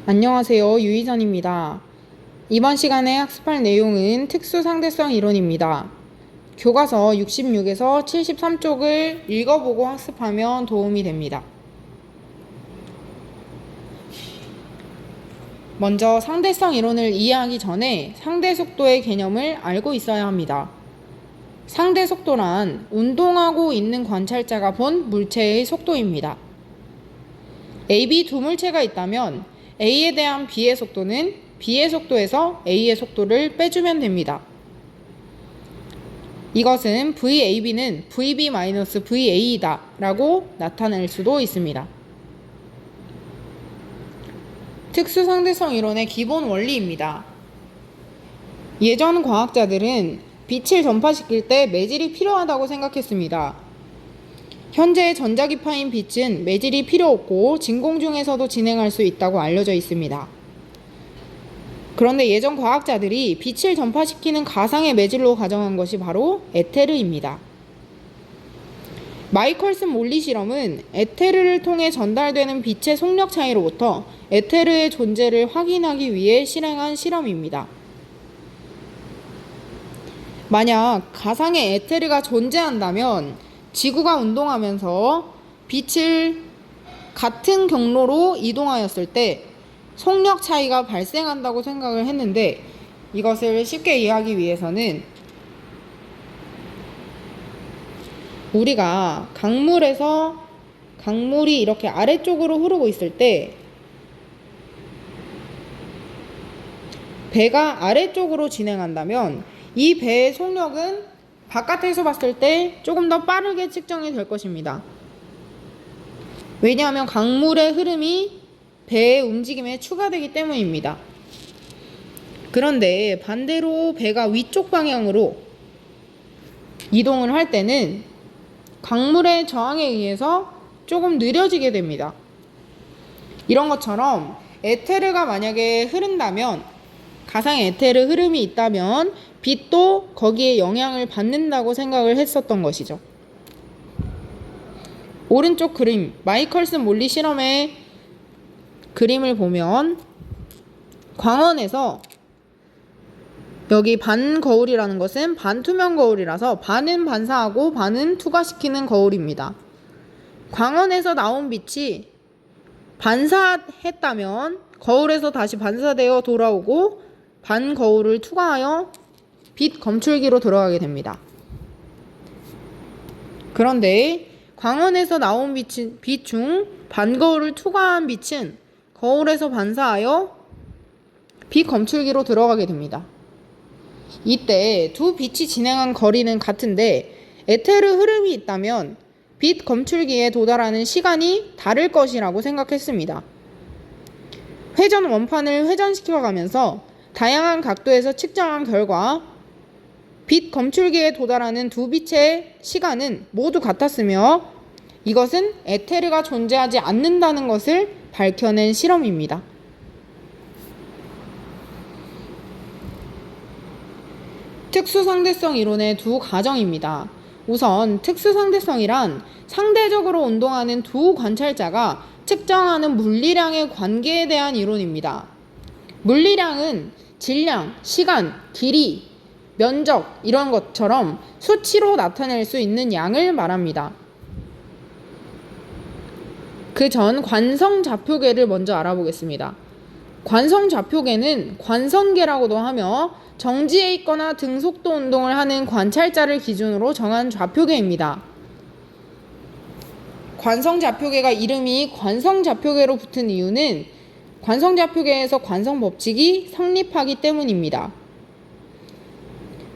안녕하세요. 유희선입니다. 이번 시간에 학습할 내용은 특수상대성 이론입니다. 교과서 66에서 73쪽을 읽어보고 학습하면 도움이 됩니다. 먼저 상대성 이론을 이해하기 전에 상대 속도의 개념을 알고 있어야 합니다. 상대 속도란 운동하고 있는 관찰자가 본 물체의 속도입니다. A, B 두 물체가 있다면 A에 대한 B의 속도는 B의 속도에서 A의 속도를 빼주면 됩니다. 이것은 VAB는 VB-VA이다 라고 나타낼 수도 있습니다. 특수상대성 이론의 기본 원리입니다. 예전 과학자들은 빛을 전파시킬 때 매질이 필요하다고 생각했습니다. 현재 전자기파인 빛은 매질이 필요 없고 진공 중에서도 진행할 수 있다고 알려져 있습니다. 그런데 예전 과학자들이 빛을 전파시키는 가상의 매질로 가정한 것이 바로 에테르입니다. 마이컬슨 몰리 실험은 에테르를 통해 전달되는 빛의 속력 차이로부터 에테르의 존재를 확인하기 위해 실행한 실험입니다. 만약 가상의 에테르가 존재한다면 지구가 운동하면서 빛을 같은 경로로 이동하였을 때 속력 차이가 발생한다고 생각을 했는데, 이것을 쉽게 이해하기 위해서는 우리가 강물이 이렇게 아래쪽으로 흐르고 있을 때 배가 아래쪽으로 진행한다면 이 배의 속력은 바깥에서 봤을 때 조금 더 빠르게 측정이 될 것입니다. 왜냐하면 강물의 흐름이 배의 움직임에 추가되기 때문입니다. 그런데 반대로 배가 위쪽 방향으로 이동을 할 때는 강물의 저항에 의해서 조금 느려지게 됩니다. 이런 것처럼 에테르가 만약에 흐른다면, 가상의 에테르 흐름이 있다면 빛도 거기에 영향을 받는다고 생각을 했었던 것이죠. 오른쪽 그림, 마이컬슨 몰리 실험의 그림을 보면 광원에서, 여기 반거울이라는 것은 반투명 거울이라서 반은 반사하고 반은 투과시키는 거울입니다. 광원에서 나온 빛이 반사했다면 거울에서 다시 반사되어 돌아오고 반거울을 투과하여 빛 검출기로 들어가게 됩니다. 그런데 광원에서 나온 빛 중 반거울을 투과한 빛은 거울에서 반사하여 빛 검출기로 들어가게 됩니다. 이때 두 빛이 진행한 거리는 같은데 에테르 흐름이 있다면 빛 검출기에 도달하는 시간이 다를 것이라고 생각했습니다. 회전 원판을 회전시켜가면서 다양한 각도에서 측정한 결과 빛 검출기에 도달하는 두 빛의 시간은 모두 같았으며, 이것은 에테르가 존재하지 않는다는 것을 밝혀낸 실험입니다. 특수상대성 이론의 두 가정입니다. 우선 특수상대성이란 상대적으로 운동하는 두 관찰자가 측정하는 물리량의 관계에 대한 이론입니다. 물리량은 질량, 시간, 길이, 면적 이런 것처럼 수치로 나타낼 수 있는 양을 말합니다. 그 전 관성좌표계를 먼저 알아보겠습니다. 관성좌표계는 관성계라고도 하며 정지해 있거나 등속도 운동을 하는 관찰자를 기준으로 정한 좌표계입니다. 관성좌표계가 이름이 관성좌표계로 붙은 이유는 관성좌표계에서 관성법칙이 성립하기 때문입니다.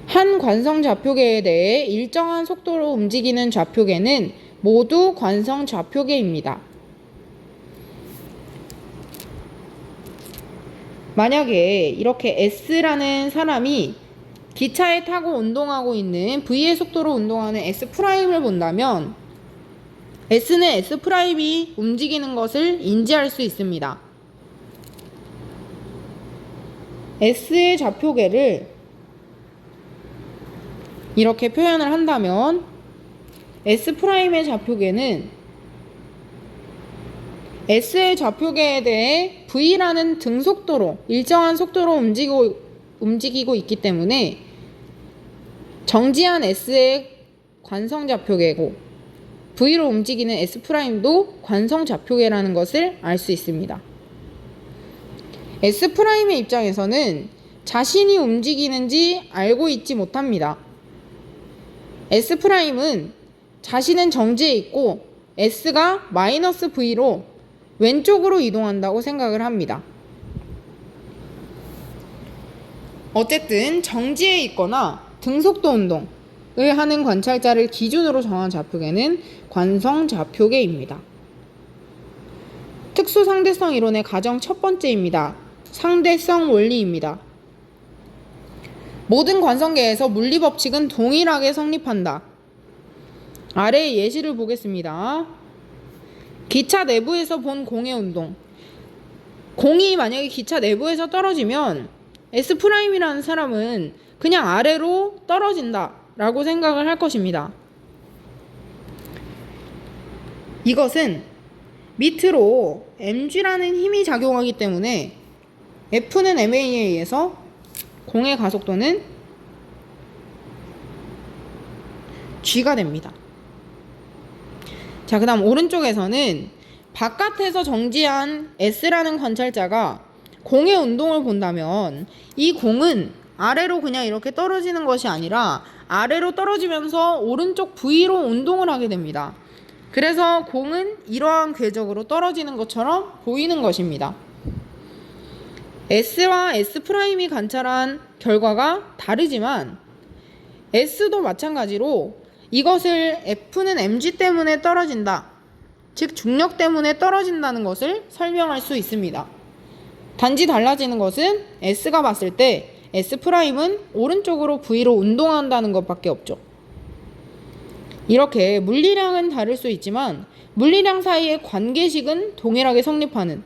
한 관성좌표계에 대해 일정한 속도로 움직이는 좌표계는 모두 관성좌표계입니다. 만약에 이렇게 S라는 사람이 기차에 타고 운동하고 있는 V의 속도로 운동하는 S'을 본다면 S는 S'이 움직이는 것을 인지할 수 있습니다. S의 좌표계를 이렇게 표현을 한다면 S'의 좌표계는 S의 좌표계에 대해 V라는 등속도로 일정한 속도로 움직이고 있기 때문에 정지한 S의 관성좌표계고 V로 움직이는 S'도 관성좌표계라는 것을 알 수 있습니다. S'의 입장에서는 자신이 움직이는지 알고 있지 못합니다. S'은 자신은 정지해 있고 S가 마이너스 V로 왼쪽으로 이동한다고 생각을 합니다. 어쨌든 정지해 있거나 등속도 운동을 하는 관찰자를 기준으로 정한 좌표계는 관성좌표계입니다. 특수상대성 이론의 가정 첫 번째입니다. 상대성 원리입니다. 모든 관성계에서 물리법칙은 동일하게 성립한다. 아래의 예시를 보겠습니다. 기차 내부에서 본 공의 운동. 공이 만약에 기차 내부에서 떨어지면 S'이라는 사람은 그냥 아래로 떨어진다 라고 생각을 할 것입니다. 이것은 밑으로 mg라는 힘이 작용하기 때문에 F는 ma에 의해서 공의 가속도는 g가 됩니다. 자, 그 다음 오른쪽에서는 바깥에서 정지한 S라는 관찰자가 공의 운동을 본다면 이 공은 아래로 그냥 이렇게 떨어지는 것이 아니라 아래로 떨어지면서 오른쪽 V로 운동을 하게 됩니다. 그래서 공은 이러한 궤적으로 떨어지는 것처럼 보이는 것입니다. S와 S'이 관찰한 결과가 다르지만 S도 마찬가지로 이것을 F는 mg 때문에 떨어진다, 즉 중력 때문에 떨어진다는 것을 설명할 수 있습니다. 단지 달라지는 것은 S가 봤을 때 S'은 오른쪽으로 V로 운동한다는 것밖에 없죠. 이렇게 물리량은 다를 수 있지만 물리량 사이의 관계식은 동일하게 성립하는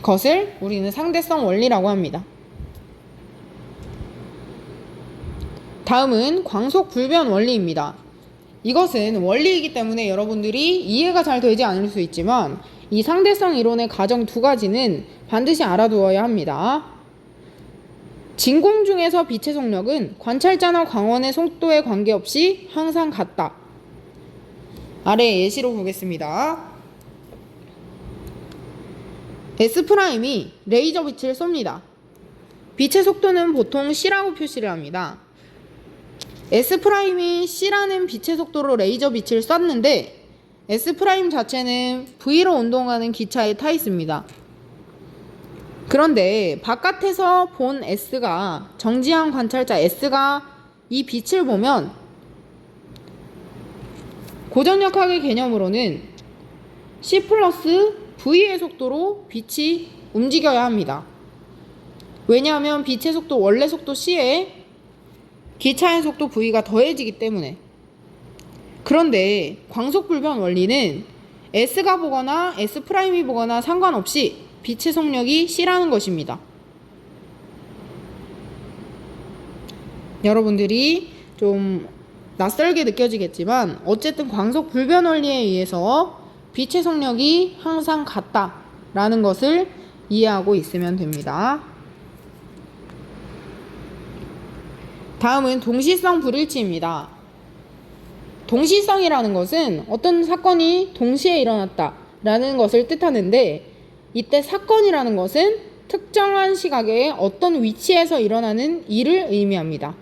것을 우리는 상대성 원리라고 합니다. 다음은 광속불변 원리입니다. 이것은 원리이기 때문에 여러분들이 이해가 잘 되지 않을 수 있지만 이 상대성 이론의 가정 두 가지는 반드시 알아두어야 합니다. 진공 중에서 빛의 속력은 관찰자나 광원의 속도에 관계없이 항상 같다. 아래 예시로 보겠습니다. S'이 레이저 빛을 쏩니다. 빛의 속도는 보통 C라고 표시를 합니다. S'이 C라는 빛의 속도로 레이저 빛을 쐈는데 S' 자체는 V로 운동하는 기차에 타 있습니다. 그런데 바깥에서 본 S가, 정지한 관찰자 S가 이 빛을 보면 고전력학의 개념으로는 C 플러스 V의 속도로 빛이 움직여야 합니다. 왜냐하면 빛의 속도, 원래 속도 C에 기차의 속도 V가 더해지기 때문에. 그런데 광속불변 원리는 S가 보거나 S'이 보거나 상관없이 빛의 속력이 C라는 것입니다. 여러분들이 좀 낯설게 느껴지겠지만 어쨌든 광속불변 원리에 의해서 빛의 속력이 항상 같다라는 것을 이해하고 있으면 됩니다. 다음은 동시성 불일치입니다. 동시성이라는 것은 어떤 사건이 동시에 일어났다라는 것을 뜻하는데 이때 사건이라는 것은 특정한 시각에 어떤 위치에서 일어나는 일을 의미합니다.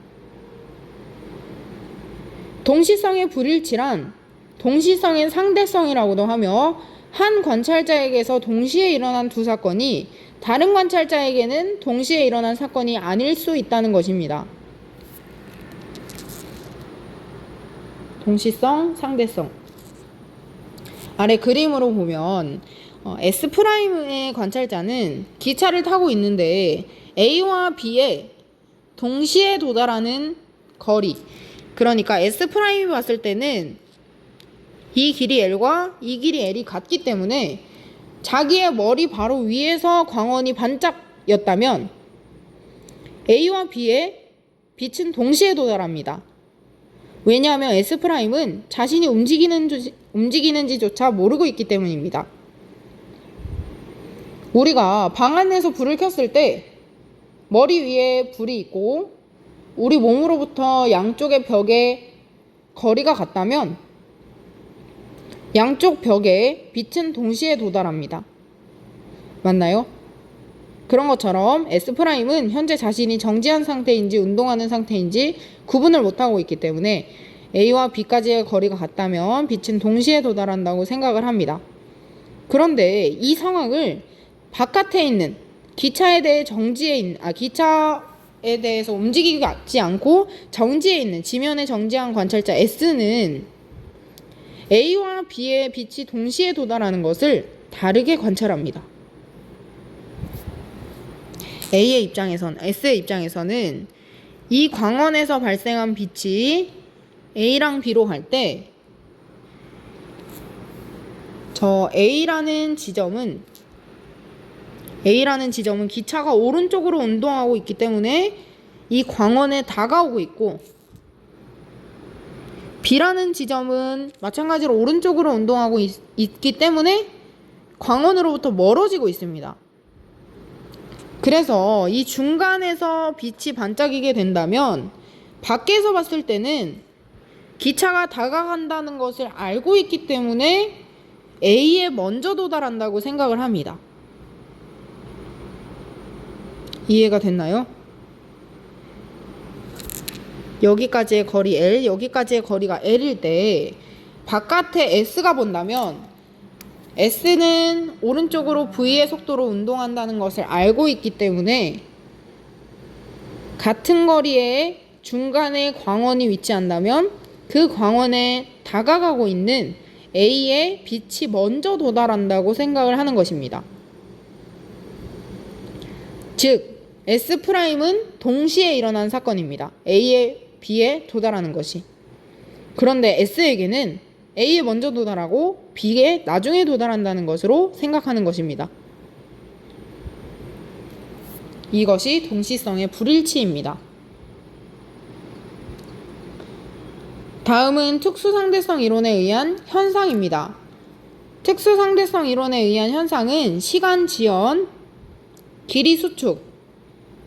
동시성의 불일치란 동시성의 상대성이라고도 하며 한 관찰자에게서 동시에 일어난 두 사건이 다른 관찰자에게는 동시에 일어난 사건이 아닐 수 있다는 것입니다. 동시성, 상대성. 아래 그림으로 보면 S'의 관찰자는 기차를 타고 있는데 A와 B에 동시에 도달하는 거리, 그러니까 S'이 봤을 때는 이 길이 L과 이 길이 L이 같기 때문에 자기의 머리 바로 위에서 광원이 반짝였다면 A와 B에 빛은 동시에 도달합니다. 왜냐하면 S'은 자신이 움직이는지조차 모르고 있기 때문입니다. 우리가 방 안에서 불을 켰을 때 머리 위에 불이 있고 우리 몸으로부터 양쪽의 벽에 거리가 같다면 양쪽 벽에 빛은 동시에 도달합니다. 맞나요? 그런 것처럼 S'은 현재 자신이 정지한 상태인지 운동하는 상태인지 구분을 못하고 있기 때문에 A와 B까지의 거리가 같다면 빛은 동시에 도달한다고 생각을 합니다. 그런데 이 상황을 바깥에 있는 기차에 대해서 움직이지 않고 정지해 있는 지면에 정지한 관찰자 S는 A와 B의 빛이 동시에 도달하는 것을 다르게 관찰합니다. S의 입장에서는 이 광원에서 발생한 빛이 A랑 B로 갈 때 저 A라는 지점은 기차가 오른쪽으로 운동하고 있기 때문에 이 광원에 다가오고 있고, B라는 지점은 마찬가지로 오른쪽으로 운동하고 있기 때문에 광원으로부터 멀어지고 있습니다. 그래서 이 중간에서 빛이 반짝이게 된다면 밖에서 봤을 때는 기차가 다가간다는 것을 알고 있기 때문에 A에 먼저 도달한다고 생각을 합니다. 이해가 됐나요? 여기까지의 거리 L, 여기까지의 거리가 L일 때 바깥에 S가 본다면 S는 오른쪽으로 V의 속도로 운동한다는 것을 알고 있기 때문에 같은 거리에 중간에 광원이 위치한다면 그 광원에 다가가고 있는 A의 빛이 먼저 도달한다고 생각을 하는 것입니다. 즉 S'은 동시에 일어난 사건입니다. A의 B에 도달하는 것이. 그런데 S에게는 A에 먼저 도달하고 B에 나중에 도달한다는 것으로 생각하는 것입니다. 이것이 동시성의 불일치입니다. 다음은 특수상대성 이론에 의한 현상입니다. 특수상대성 이론에 의한 현상은 시간 지연, 길이 수축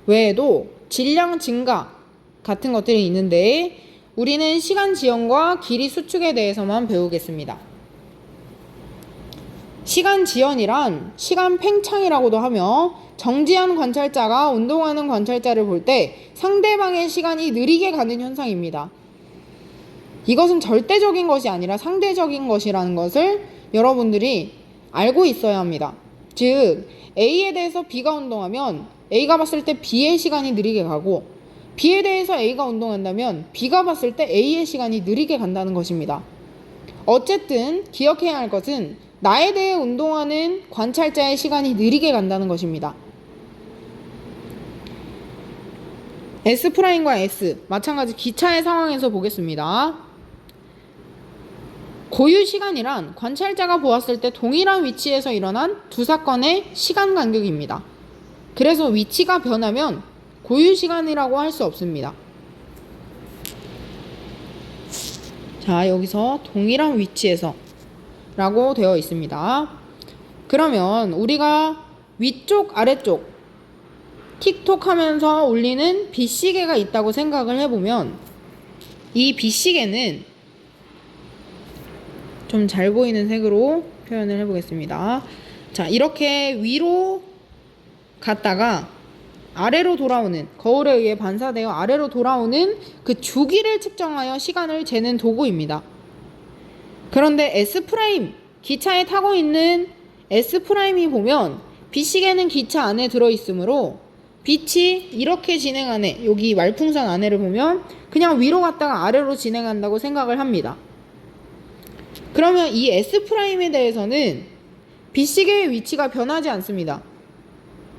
외에도 질량 증가 같은 것들이 있는데 우리는 시간 지연과 길이 수축에 대해서만 배우겠습니다. 시간 지연이란 시간 팽창이라고도 하며 정지한 관찰자가 운동하는 관찰자를 볼 때 상대방의 시간이 느리게 가는 현상입니다. 이것은 절대적인 것이 아니라 상대적인 것이라는 것을 여러분들이 알고 있어야 합니다. 즉 A에 대해서 B가 운동하면 A가 봤을 때 B의 시간이 느리게 가고 B에 대해서 A가 운동한다면 B가 봤을 때 A의 시간이 느리게 간다는 것입니다. 어쨌든 기억해야 할 것은 나에 대해 운동하는 관찰자의 시간이 느리게 간다는 것입니다. S'과 S 마찬가지 기차의 상황에서 보겠습니다. 고유 시간이란 관찰자가 보았을 때 동일한 위치에서 일어난 두 사건의 시간 간격입니다. 그래서 위치가 변하면 고유 시간이라고 할 수 없습니다. 자, 여기서 동일한 위치에서 라고 되어 있습니다. 그러면 우리가 위쪽 아래쪽 틱톡 하면서 울리는 빛시계가 있다고 생각을 해보면 이 빛시계는 좀 잘 보이는 색으로 표현을 해보겠습니다. 자, 이렇게 위로 갔다가 아래로 돌아오는, 거울에 의해 반사되어 아래로 돌아오는 그 주기를 측정하여 시간을 재는 도구입니다. 그런데 S', 기차에 타고 있는 S'이 보면 빛시계는 기차 안에 들어있으므로 빛이 이렇게 진행하네, 여기 말풍선 안에를 보면 그냥 위로 갔다가 아래로 진행한다고 생각을 합니다. 그러면 이 S'에 대해서는 빛시계의 위치가 변하지 않습니다.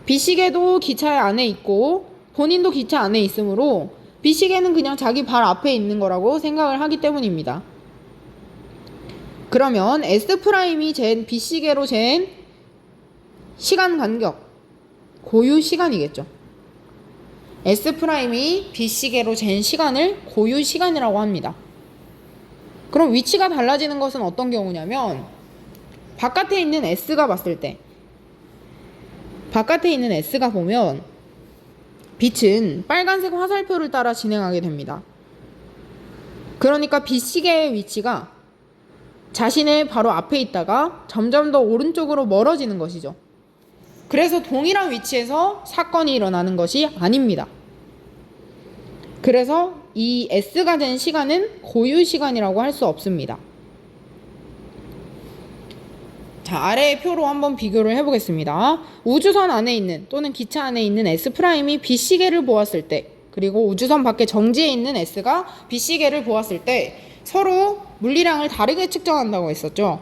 빛시계도 기차 안에 있고 본인도 기차 안에 있으므로 빛시계는 그냥 자기 발 앞에 있는 거라고 생각을 하기 때문입니다. 그러면 S'이 잰 빛시계로 잰 시간 간격, 고유 시간이겠죠. S'이 빛시계로 잰 시간을 고유 시간이라고 합니다. 그럼 위치가 달라지는 것은 어떤 경우냐면 바깥에 있는 S가 봤을 때 바깥에 있는 S가 보면 빛은 빨간색 화살표를 따라 진행하게 됩니다. 그러니까 빛시계의 위치가 자신의 바로 앞에 있다가 점점 더 오른쪽으로 멀어지는 것이죠. 그래서 동일한 위치에서 사건이 일어나는 것이 아닙니다. 그래서 이 S가 된 시간은 고유 시간이라고 할 수 없습니다. 자, 아래의 표로 한번 비교를 해보겠습니다. 우주선 안에 있는 또는 기차 안에 있는 S'이 빛시계를 보았을 때, 그리고 우주선 밖에 정지해 있는 S가 빛시계를 보았을 때 서로 물리량을 다르게 측정한다고 했었죠.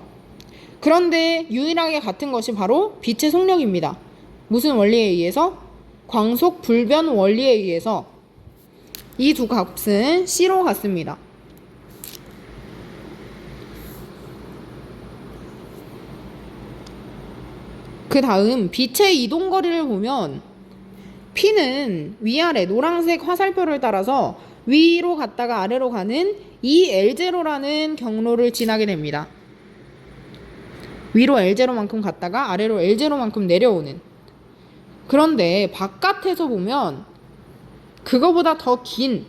그런데 유일하게 같은 것이 바로 빛의 속력입니다. 무슨 원리에 의해서? 광속 불변 원리에 의해서 이 두 값은 C로 같습니다. 그 다음 빛의 이동거리를 보면 P는 위아래 노란색 화살표를 따라서 위로 갔다가 아래로 가는 EL0라는 경로를 지나게 됩니다. 위로 L0만큼 갔다가 아래로 L0만큼 내려오는. 그런데 바깥에서 보면 그거보다 더 긴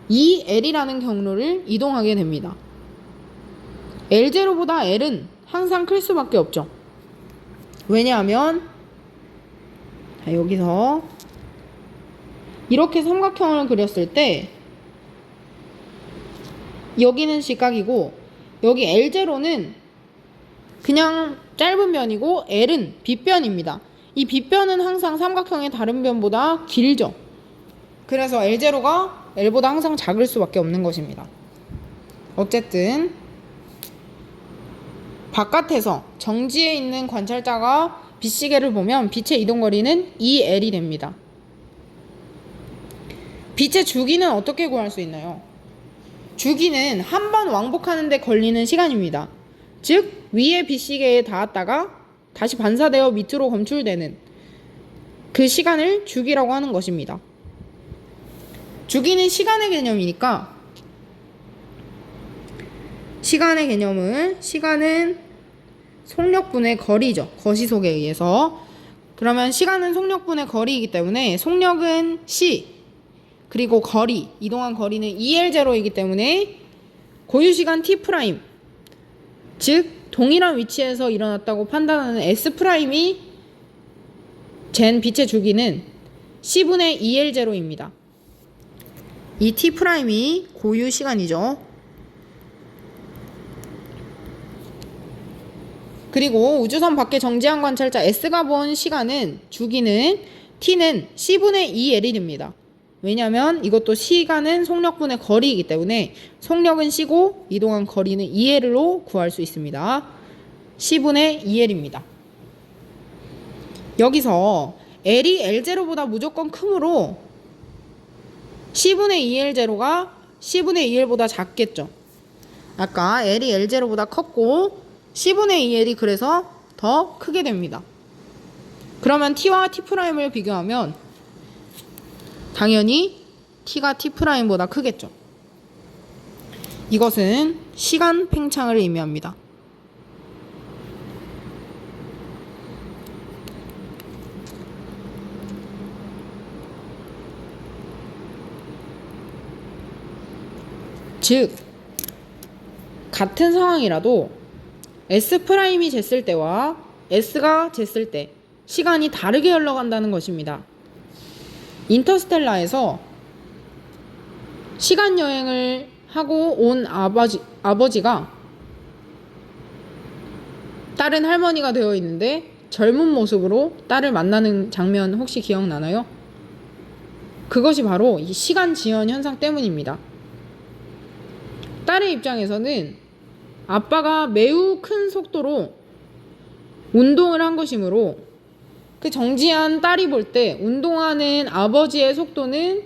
EL이라는 경로를 이동하게 됩니다. L0보다 L은 항상 클 수밖에 없죠. 왜냐하면 여기서 이렇게 삼각형을 그렸을 때 여기는 직각이고 여기 L0는 그냥 짧은 변이고 L은 빗변입니다. 이 빗변은 항상 삼각형의 다른 변보다 길죠. 그래서 L0가 L보다 항상 작을 수밖에 없는 것입니다. 어쨌든 바깥에서 정지해 있는 관찰자가 빛시계를 보면 빛의 이동거리는 EL이 됩니다. 빛의 주기는 어떻게 구할 수 있나요? 주기는 한 번 왕복하는 데 걸리는 시간입니다. 즉 위에 빛시계에 닿았다가 다시 반사되어 밑으로 검출되는 그 시간을 주기라고 하는 것입니다. 주기는 시간의 개념이니까 시간의 개념은 시간은 속력분의 거리죠. 거시속에 의해서. 그러면 시간은 속력분의 거리이기 때문에 속력은 C, 그리고 거리, 이동한 거리는 EL0이기 때문에 고유시간 T', 즉 동일한 위치에서 일어났다고 판단하는 S'이 잰 빛의 주기는 C분의 EL0입니다. 이 T'이 고유시간이죠. 그리고 우주선 밖에 정지한 관찰자 S가 본 시간은 주기는 T는 C분의 2L이 됩니다. 왜냐하면 이것도 시간은 속력분의 거리이기 때문에 속력은 C고 이동한 거리는 2L로 구할 수 있습니다. C분의 2L입니다. 여기서 L이 L0보다 무조건 크므로 C분의 2L0가 C분의 2L보다 작겠죠. 아까 L이 L0보다 컸고 C분의 2L이 그래서 더 크게 됩니다. 그러면 T와 T'을 비교하면 당연히 T가 T'보다 크겠죠. 이것은 시간 팽창을 의미합니다. 즉 같은 상황이라도 S'이 쟀을 때와 S가 쟀을 때 시간이 다르게 흘러간다는 것입니다. 인터스텔라에서 시간 여행을 하고 온 아버지가 딸은 할머니가 되어 있는데 젊은 모습으로 딸을 만나는 장면 혹시 기억나나요? 그것이 바로 이 시간 지연 현상 때문입니다. 딸의 입장에서는 아빠가 매우 큰 속도로 운동을 한 것이므로 그 정지한 딸이 볼 때 운동하는 아버지의 속도는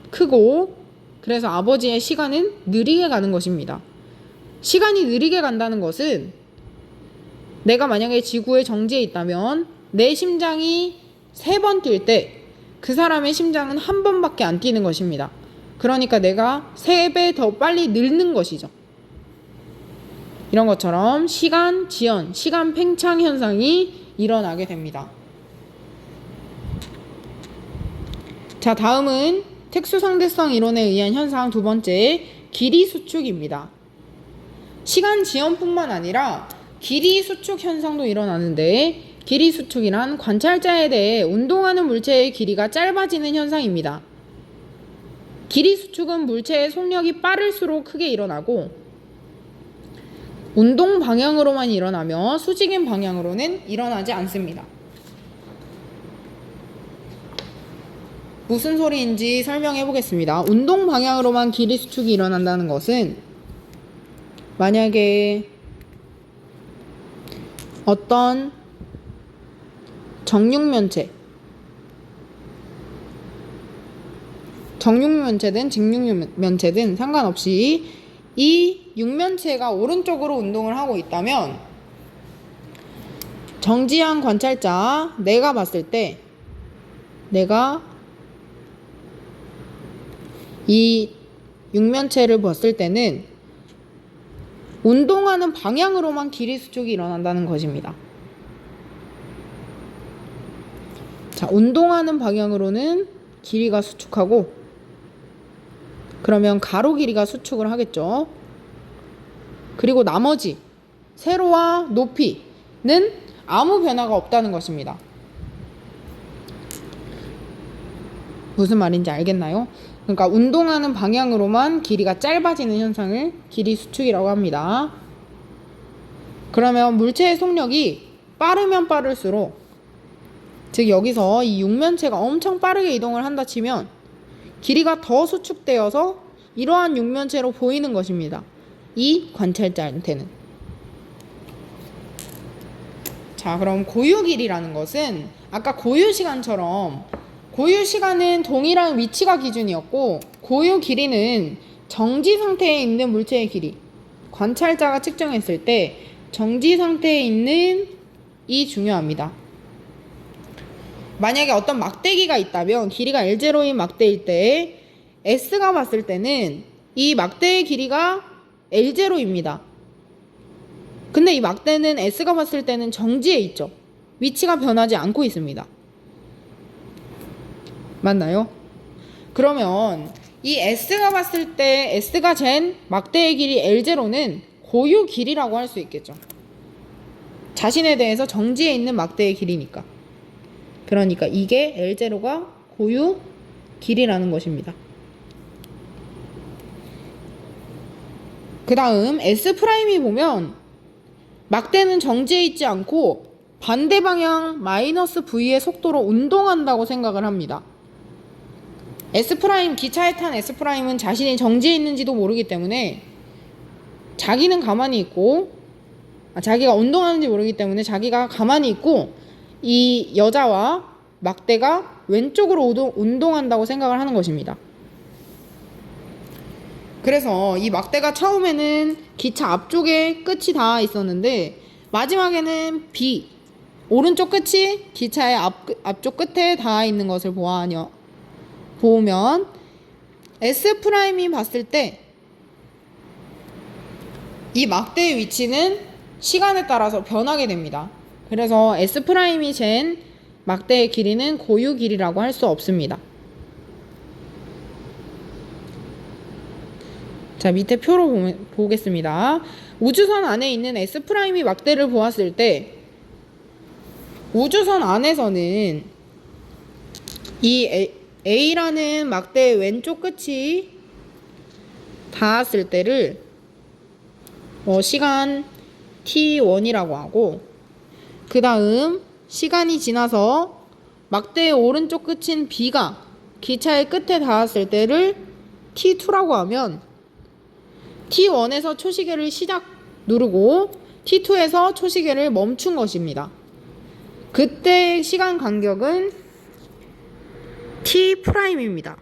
크고 그래서 아버지의 시간은 느리게 가는 것입니다. 시간이 느리게 간다는 것은 내가 만약에 지구에 정지해 있다면 내 심장이 3번 뛸 때 그 사람의 심장은 1번밖에 안 뛰는 것입니다. 그러니까 내가 3배 더 빨리 늙는 것이죠. 이런 것처럼 시간 지연, 시간 팽창 현상이 일어나게 됩니다. 자, 다음은 특수상대성 이론에 의한 현상 두 번째, 길이 수축입니다. 시간 지연뿐만 아니라 길이 수축 현상도 일어나는데, 길이 수축이란 관찰자에 대해 운동하는 물체의 길이가 짧아지는 현상입니다. 길이 수축은 물체의 속력이 빠를수록 크게 일어나고 운동 방향으로만 일어나며 수직인 방향으로는 일어나지 않습니다. 무슨 소리인지 설명해 보겠습니다. 운동 방향으로만 길이 수축이 일어난다는 것은 만약에 어떤 정육면체든 직육면체든 상관없이 이 육면체가 오른쪽으로 운동을 하고 있다면 정지한 관찰자 내가 봤을 때 내가 이 육면체를 봤을 때는 운동하는 방향으로만 길이 수축이 일어난다는 것입니다. 자, 운동하는 방향으로는 길이가 수축하고 그러면 가로 길이가 수축을 하겠죠. 그리고 나머지 세로와 높이는 아무 변화가 없다는 것입니다. 무슨 말인지 알겠나요? 그러니까 운동하는 방향으로만 길이가 짧아지는 현상을 길이 수축이라고 합니다. 그러면 물체의 속력이 빠르면 빠를수록, 즉 여기서 이 육면체가 엄청 빠르게 이동을 한다 치면 길이가 더 수축되어서 이러한 육면체로 보이는 것입니다. 이 관찰자한테는. 자, 그럼 고유 길이라는 것은 아까 고유 시간처럼 고유 시간은 동일한 위치가 기준이었고 고유 길이는 정지 상태에 있는 물체의 길이, 관찰자가 측정했을 때 정지 상태에 있는 이 중요합니다. 만약에 어떤 막대기가 있다면 길이가 L0인 막대일 때 S가 봤을 때는 이 막대의 길이가 L0입니다. 근데 이 막대는 S가 봤을 때는 정지해 있죠. 위치가 변하지 않고 있습니다. 맞나요? 그러면 이 S가 봤을 때 S가 잰 막대의 길이 L0는 고유 길이라고 할 수 있겠죠. 자신에 대해서 정지해 있는 막대의 길이니까. 그러니까 이게 L0가 고유 길이라는 것입니다. 그 다음 S'이 보면 막대는 정지해 있지 않고 반대 방향 -V의 속도로 운동한다고 생각을 합니다. S', 기차에 탄 S'은 자신이 정지해 있는지도 모르기 때문에 자기는 가만히 있고, 자기가 운동하는지 모르기 때문에 자기가 가만히 있고 이 여자와 막대가 왼쪽으로 운동한다고 생각을 하는 것입니다. 그래서 이 막대가 처음에는 기차 앞쪽에 끝이 닿아 있었는데 마지막에는 B, 오른쪽 끝이 기차의 앞쪽 끝에 닿아 있는 것을 보면 S'이 봤을 때 이 막대의 위치는 시간에 따라서 변하게 됩니다. 그래서 S'이 잰 막대의 길이는 고유 길이라고 할 수 없습니다. 자, 밑에 표로 보겠습니다. 우주선 안에 있는 S'이 막대를 보았을 때 우주선 안에서는 이 A라는 막대의 왼쪽 끝이 닿았을 때를 시간 T1이라고 하고, 그 다음 시간이 지나서 막대의 오른쪽 끝인 B가 기차의 끝에 닿았을 때를 T2라고 하면 T1에서 초시계를 시작 누르고 T2에서 초시계를 멈춘 것입니다. 그때 시간 간격은 T'입니다.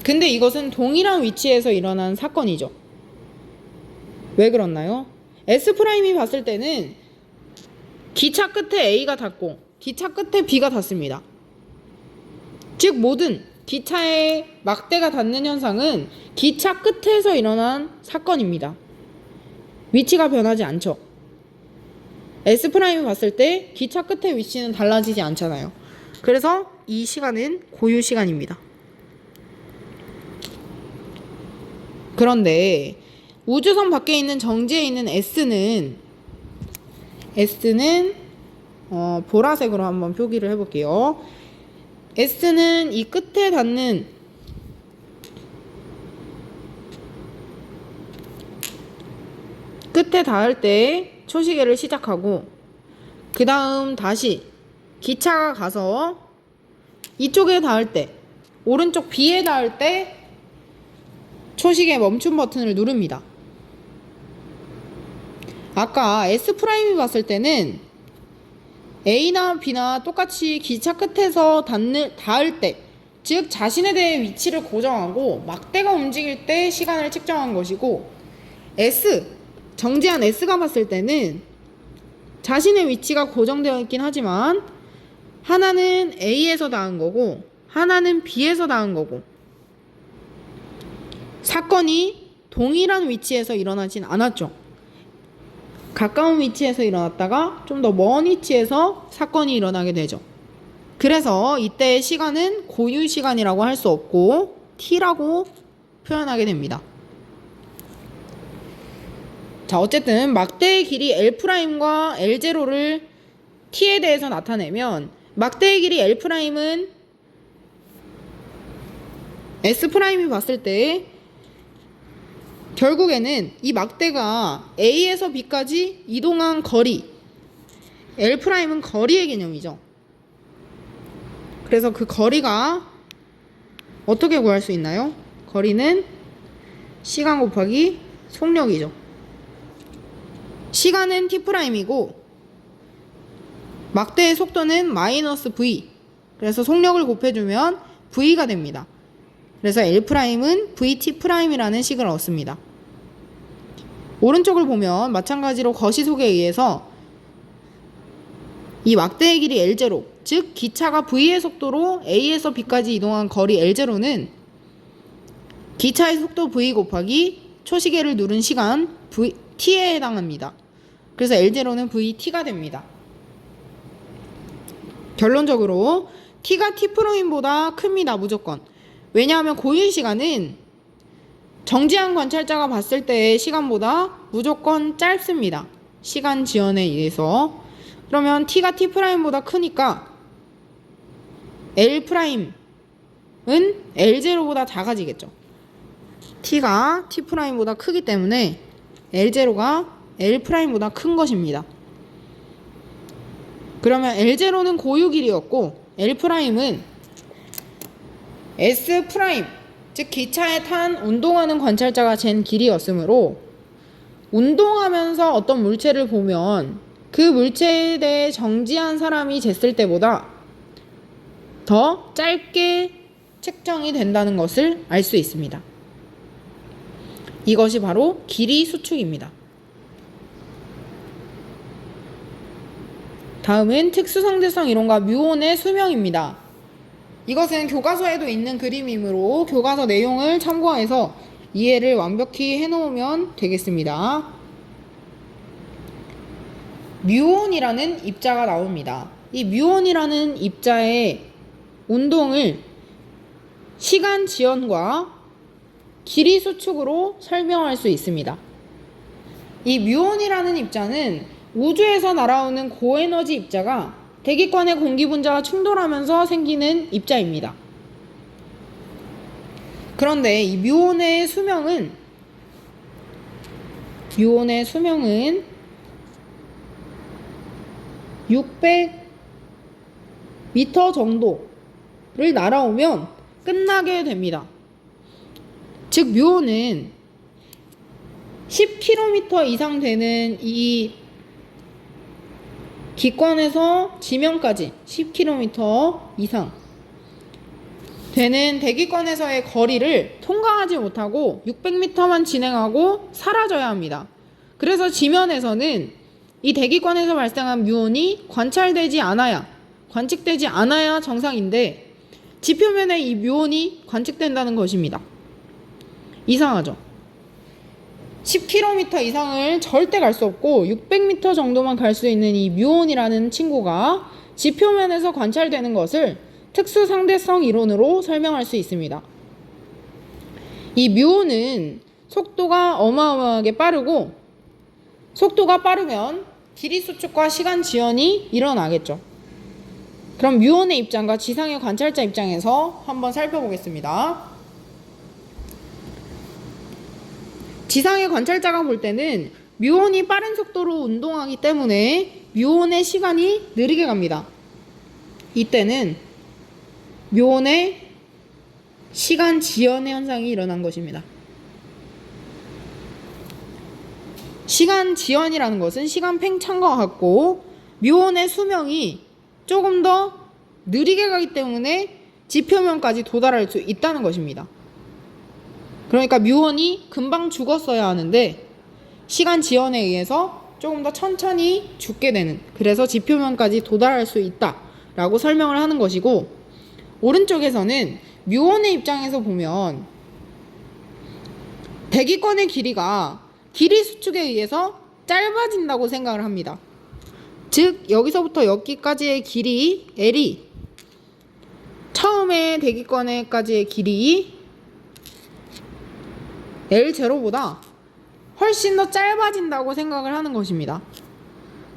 근데 이것은 동일한 위치에서 일어난 사건이죠. 왜 그렇나요? S'이 봤을 때는 기차 끝에 A가 닿고 기차 끝에 B가 닿습니다. 즉 모든 기차의 막대가 닿는 현상은 기차 끝에서 일어난 사건입니다. 위치가 변하지 않죠. S'이 봤을 때 기차 끝의 위치는 달라지지 않잖아요. 그래서 이 시간은 고유 시간입니다. 그런데 우주선 밖에 있는 정지에 있는 S는 보라색으로 한번 표기를 해볼게요. S는 이 끝에 닿는 끝에 닿을 때 초시계를 시작하고 그 다음 다시 기차가 가서 이쪽에 닿을 때 오른쪽 B에 닿을 때 초시계 멈춤 버튼을 누릅니다. 아까 S'이 봤을 때는 A나 B나 똑같이 기차 끝에서 닿을 때, 즉 자신에 대해 위치를 고정하고 막대가 움직일 때 시간을 측정한 것이고, 정지한 S가 봤을 때는 자신의 위치가 고정되어 있긴 하지만 하나는 A에서 닿은 거고 하나는 B에서 닿은 거고, 사건이 동일한 위치에서 일어나진 않았죠. 가까운 위치에서 일어났다가 좀 더 먼 위치에서 사건이 일어나게 되죠. 그래서 이때의 시간은 고유 시간이라고 할 수 없고 T라고 표현하게 됩니다. 자, 어쨌든 막대의 길이 L'과 L0를 T에 대해서 나타내면 막대의 길이 L'은 S'이 봤을 때 결국에는 이 막대가 A에서 B까지 이동한 거리, L'은 거리의 개념이죠. 그래서 그 거리가 어떻게 구할 수 있나요? 거리는 시간 곱하기 속력이죠. 시간은 T'이고 막대의 속도는 마이너스 V, 그래서 속력을 곱해주면 V가 됩니다. 그래서 L'은 VT'이라는 식을 얻습니다. 오른쪽을 보면 마찬가지로 거시속에 의해서 이 막대의 길이 L0, 즉 기차가 V의 속도로 A에서 B까지 이동한 거리 L0는 기차의 속도 V 곱하기 초시계를 누른 시간 T에 해당합니다. 그래서 L0는 VT가 됩니다. 결론적으로 T가 T'보다 큽니다. 무조건. 왜냐하면 고유 시간은 정지한 관찰자가 봤을 때의 시간보다 무조건 짧습니다. 시간 지연에 의해서. 그러면 T가 T'보다 크니까 L'은 L0보다 작아지겠죠. T가 T'보다 크기 때문에 L0가 L'보다 큰 것입니다. 그러면 L0는 고유 길이였고 L'은 S', 즉 기차에 탄 운동하는 관찰자가 잰 길이였으므로 운동하면서 어떤 물체를 보면 그 물체에 대해 정지한 사람이 쟀을 때보다 더 짧게 측정이 된다는 것을 알 수 있습니다. 이것이 바로 길이 수축입니다. 다음은 특수상대성 이론과 뮤온의 수명입니다. 이것은 교과서에도 있는 그림이므로 교과서 내용을 참고해서 이해를 완벽히 해놓으면 되겠습니다. 뮤온이라는 입자가 나옵니다. 이 뮤온이라는 입자의 운동을 시간 지연과 길이 수축으로 설명할 수 있습니다. 이 뮤온이라는 입자는 우주에서 날아오는 고에너지 입자가 대기권의 공기 분자와 충돌하면서 생기는 입자입니다. 그런데 이 뮤온의 수명은 600m 정도를 날아오면 끝나게 됩니다. 즉 뮤온은 10km 이상 되는 이 기권에서 지면까지 10km 이상 되는 대기권에서의 거리를 통과하지 못하고 600m만 진행하고 사라져야 합니다. 그래서 지면에서는 이 대기권에서 발생한 뮤온이 관측되지 않아야 정상인데 지표면에 이 뮤온이 관측된다는 것입니다. 이상하죠? 10km 이상을 절대 갈 수 없고 600m 정도만 갈 수 있는 이 뮤온이라는 친구가 지표면에서 관찰되는 것을 특수상대성 이론으로 설명할 수 있습니다. 이 뮤온은 속도가 어마어마하게 빠르고, 속도가 빠르면 길이 수축과 시간 지연이 일어나겠죠. 그럼 뮤온의 입장과 지상의 관찰자 입장에서 한번 살펴보겠습니다. 지상의 관찰자가 볼 때는 뮤온이 빠른 속도로 운동하기 때문에 뮤온의 시간이 느리게 갑니다. 이때는 뮤온의 시간 지연의 현상이 일어난 것입니다. 시간 지연이라는 것은 시간 팽창과 같고, 뮤온의 수명이 조금 더 느리게 가기 때문에 지표면까지 도달할 수 있다는 것입니다. 그러니까 뮤온이 금방 죽었어야 하는데 시간 지연에 의해서 조금 더 천천히 죽게 되는, 그래서 지표면까지 도달할 수 있다라고 설명을 하는 것이고, 오른쪽에서는 뮤온의 입장에서 보면 대기권의 길이가 길이 수축에 의해서 짧아진다고 생각을 합니다. 즉 여기서부터 여기까지의 길이 L이 처음에 대기권에까지의 길이 L0보다 훨씬 더 짧아진다고 생각을 하는 것입니다.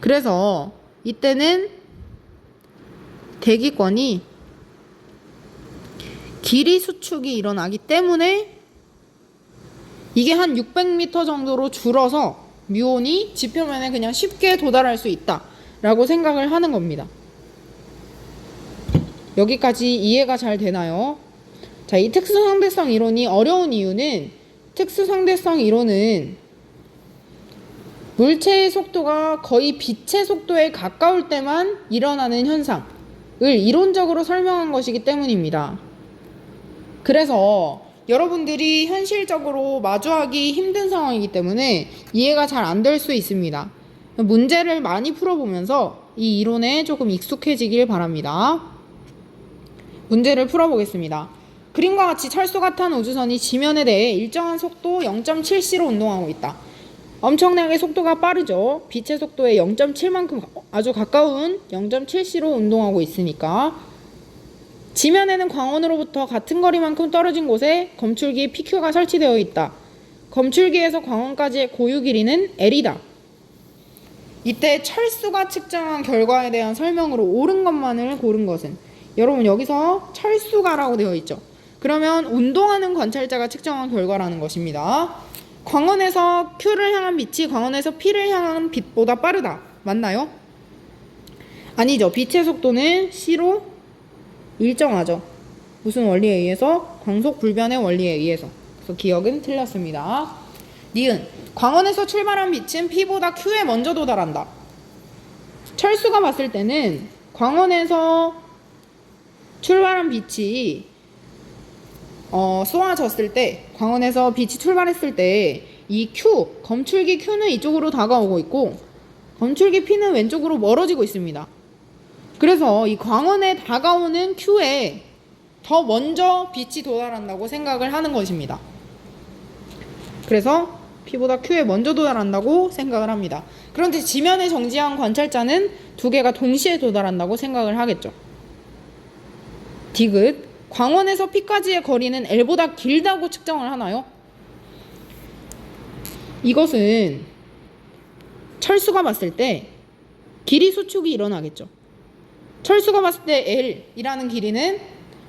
그래서 이때는 대기권이 길이 수축이 일어나기 때문에 이게 한 600m 정도로 줄어서 뮤온이 지표면에 그냥 쉽게 도달할 수 있다라고 생각을 하는 겁니다. 여기까지 이해가 잘 되나요? 자, 이 특수상대성 이론이 어려운 이유는, 특수상대성 이론은 물체의 속도가 거의 빛의 속도에 가까울 때만 일어나는 현상을 이론적으로 설명한 것이기 때문입니다. 그래서 여러분들이 현실적으로 마주하기 힘든 상황이기 때문에 이해가 잘 안 될 수 있습니다. 문제를 많이 풀어보면서 이 이론에 조금 익숙해지길 바랍니다. 문제를 풀어보겠습니다. 그림과 같이 철수가 탄 우주선이 지면에 대해 일정한 속도 0.7c로 운동하고 있다. 엄청나게 속도가 빠르죠. 빛의 속도에 0.7만큼 아주 가까운 0.7c로 운동하고 있으니까. 지면에는 광원으로부터 같은 거리만큼 떨어진 곳에 검출기 PQ가 설치되어 있다. 검출기에서 광원까지의 고유 길이는 L이다. 이때 철수가 측정한 결과에 대한 설명으로 옳은 것만을 고른 것은, 여러분 여기서 철수가라고 되어 있죠. 그러면 운동하는 관찰자가 측정한 결과라는 것입니다. 광원에서 Q를 향한 빛이 광원에서 P를 향한 빛보다 빠르다. 맞나요? 아니죠. 빛의 속도는 C로 일정하죠. 무슨 원리에 의해서? 광속 불변의 원리에 의해서. 그래서 기억은 틀렸습니다. 니은, 광원에서 출발한 빛은 P보다 Q에 먼저 도달한다. 철수가 봤을 때는 광원에서 출발한 빛이 쏘아졌을 때, 광원에서 빛이 출발했을 때 이 Q, 검출기 Q는 이쪽으로 다가오고 있고 검출기 P는 왼쪽으로 멀어지고 있습니다. 그래서 이 광원에 다가오는 Q에 더 먼저 빛이 도달한다고 생각을 하는 것입니다. 그래서 P보다 Q에 먼저 도달한다고 생각을 합니다. 그런데 지면에 정지한 관찰자는 두 개가 동시에 도달한다고 생각을 하겠죠. 디귿, 광원에서 P까지의 거리는 L보다 길다고 측정을 하나요? 이것은 철수가 봤을 때 길이 수축이 일어나겠죠. 철수가 봤을 때 L이라는 길이는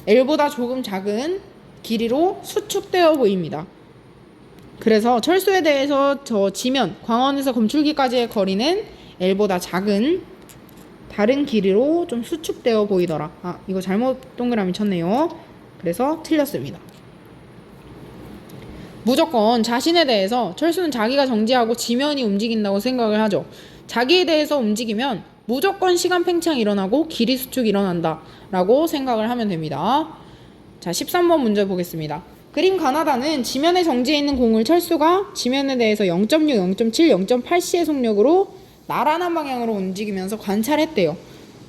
L보다 조금 작은 길이로 수축되어 보입니다. 그래서 철수에 대해서 저 지면, 광원에서 검출기까지의 거리는 L보다 작은 다른 길이로 좀 수축되어 보이더라. 이거 잘못 동그라미 쳤네요. 그래서 틀렸습니다. 무조건 자신에 대해서, 철수는 자기가 정지하고 지면이 움직인다고 생각을 하죠. 자기에 대해서 움직이면 무조건 시간 팽창이 일어나고 길이 수축이 일어난다 라고 생각을 하면 됩니다. 자, 13번 문제 보겠습니다. 그림 가나다는 지면에 정지해 있는 공을 철수가 지면에 대해서 0.6, 0.7, 0.8c의 속력으로 나란한 방향으로 움직이면서 관찰했대요.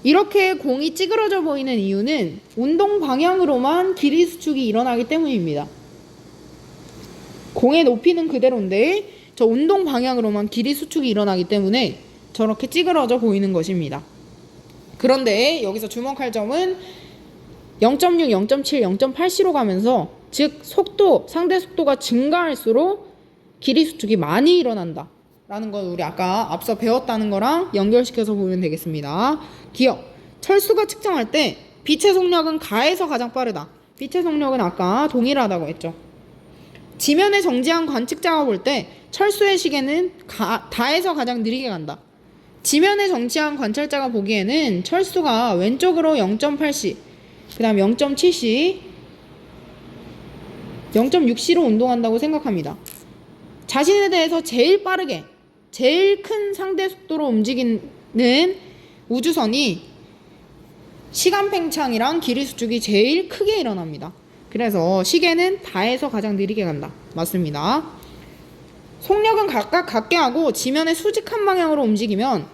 이렇게 공이 찌그러져 보이는 이유는 운동 방향으로만 길이 수축이 일어나기 때문입니다. 공의 높이는 그대로인데 저 운동 방향으로만 길이 수축이 일어나기 때문에 저렇게 찌그러져 보이는 것입니다. 그런데 여기서 주목할 점은 0.6, 0.7, 0.8c로 가면서 즉 속도, 상대 속도가 증가할수록 길이 수축이 많이 일어난다 라는 걸 우리 아까 앞서 배웠다는 거랑 연결시켜서 보면 되겠습니다. 기억, 철수가 측정할 때 빛의 속력은 가에서 가장 빠르다. 빛의 속력은 아까 동일하다고 했죠. 지면에 정지한 관측자가 볼 때 철수의 시계는 다에서 가장 느리게 간다. 지면에 정지한 관찰자가 보기에는 철수가 왼쪽으로 0.8c, 그 다음 0.7c, 0.6c로 운동한다고 생각합니다. 자신에 대해서 제일 빠르게, 제일 큰 상대 속도로 움직이는 우주선이 시간 팽창이랑 길이 수축이 제일 크게 일어납니다. 그래서 시계는 다에서 가장 느리게 간다. 맞습니다. 속력은 각각 같게 하고 지면의 수직한 방향으로 움직이면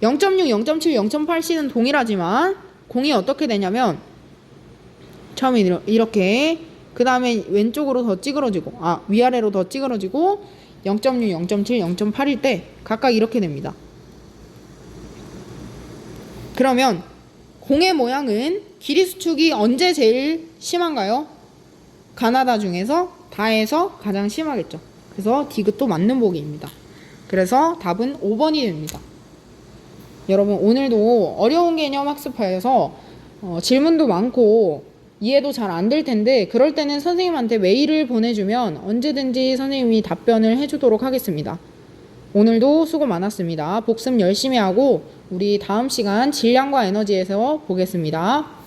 0.6, 0.7, 0.8c는 동일하지만 공이 어떻게 되냐면 처음에 이렇게 그 다음에 왼쪽으로 더 찌그러지고 위아래로 더 찌그러지고 0.6, 0.7, 0.8일 때 각각 이렇게 됩니다. 그러면 공의 모양은 길이 수축이 언제 제일 심한가요? 가나다 중에서 다에서 가장 심하겠죠. 그래서 디귿도 맞는 보기입니다. 그래서 답은 5번이 됩니다. 여러분 오늘도 어려운 개념 학습하여서 질문도 많고 이해도 잘 안 될 텐데 그럴 때는 선생님한테 메일을 보내주면 언제든지 선생님이 답변을 해주도록 하겠습니다. 오늘도 수고 많았습니다. 복습 열심히 하고 우리 다음 시간 질량과 에너지에서 보겠습니다.